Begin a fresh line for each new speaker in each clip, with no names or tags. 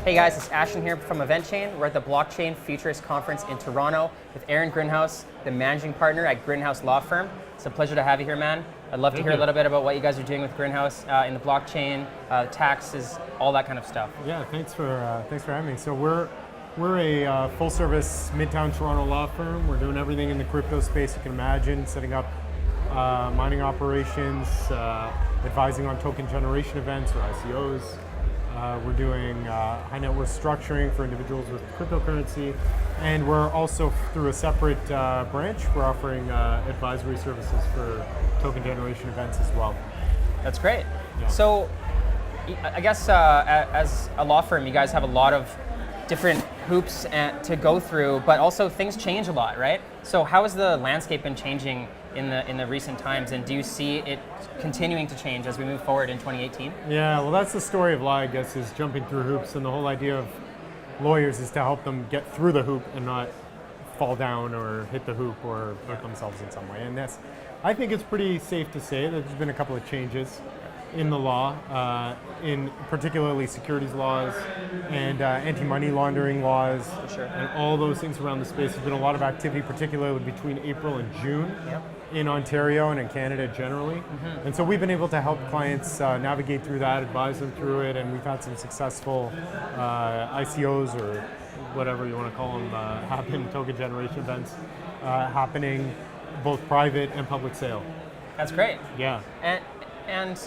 Hey guys, it's Ashton here from EventChain. We're at the Blockchain Futurist Conference in Toronto with Aaron Grinhaus, the managing partner at Grinhaus Law Firm. It's a pleasure to have you here, man. I'd love to hear a little bit about what you guys are doing with Grinhaus in the blockchain, taxes, all that kind of stuff.
Yeah, thanks for having me. So we're a full-service Midtown Toronto law firm. We're doing everything in the crypto space you can imagine, setting up mining operations, advising on token generation events or ICOs. We're doing high net worth structuring for individuals with cryptocurrency, and we're also, through a separate branch, we're offering advisory services for token generation events as well.
That's great.
Yeah.
So I guess as a law firm, you guys have a lot of different hoops to go through, but also things change a lot, right? So how has the landscape been changing in the recent times, and do you see it continuing to change as we move forward in 2018?
Yeah, well, that's the story of law, I guess, is jumping through hoops, and the whole idea of lawyers is to help them get through the hoop and not fall down or hit the hoop or hurt themselves in some way. And that's, I think it's pretty safe to say that there's been a couple of changes in the law, in particularly securities laws and anti-money laundering laws,
Sure.
and all those things around the space. There's been a lot of activity, particularly between April and June.
Yep.
In Ontario and in Canada generally. And so we've been able to help clients navigate through that, advise them through it, and we've had some successful ICOs or whatever you want to call them happen, token generation events happening, both private and public sale.
That's great.
Yeah.
And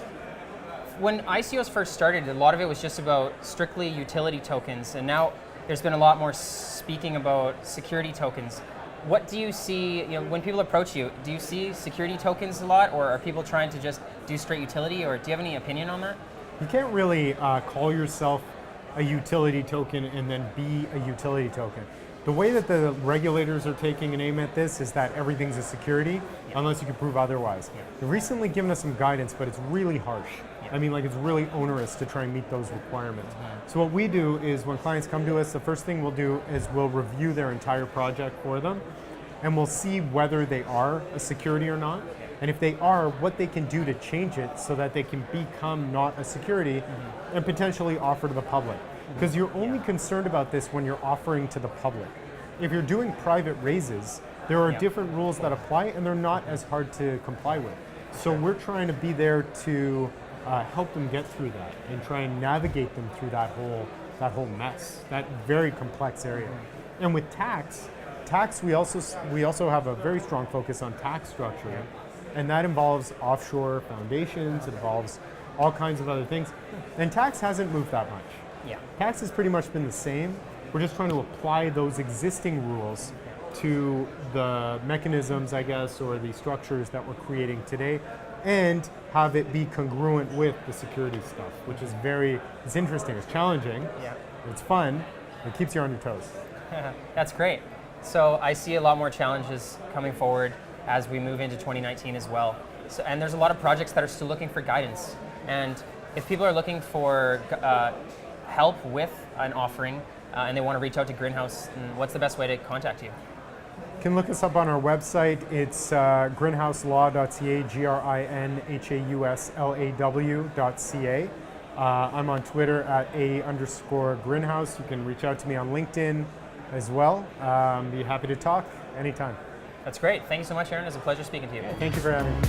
when ICOs first started, a lot of it was just about strictly utility tokens, and now there's been a lot more speaking about security tokens. What do you see, when people approach you, do you see security tokens a lot, or are people trying to just do straight utility, or do you have any opinion on that?
You can't really call yourself a utility token and then be a utility token. The way that the regulators are taking an aim at this is that everything's a security, unless you can prove otherwise. They've recently given us some guidance, but it's really harsh. I mean, like, it's really onerous to try and meet those requirements. So what we do is when clients come to us, the first thing we'll do is we'll review their entire project for them, and we'll see whether they are a security or not. And if they are, what they can do to change it so that they can become not a security and potentially offer to the public. Because you're only concerned about this when you're offering to the public. If you're doing private raises, there are different rules that apply, and they're not as hard to comply with. So we're trying to be there to help them get through that and try and navigate them through that whole mess, that very complex area. And with tax, we also have a very strong focus on tax structure, and that involves offshore foundations, it involves all kinds of other things. And tax hasn't moved that much.
Yeah.
Tax has pretty much been the same. We're just trying to apply those existing rules to the mechanisms, I guess, or the structures that we're creating today, and have it be congruent with the security stuff, which is it's interesting, it's challenging, it's fun, it keeps you on your toes.
That's great. So I see a lot more challenges coming forward as we move into 2019 as well. So, and there's a lot of projects that are still looking for guidance. And if people are looking for help with an offering and they want to reach out to Grinhaus, what's the best way to contact you?
You can look us up on our website. It's grinhauslaw.ca, grinhauslaw.ca. I'm on Twitter at @A_Grinhaus. You can reach out to me on LinkedIn as well. Be happy to talk anytime.
That's great. Thank you so much, Aaron. It was a pleasure speaking to you.
Thank you for having me.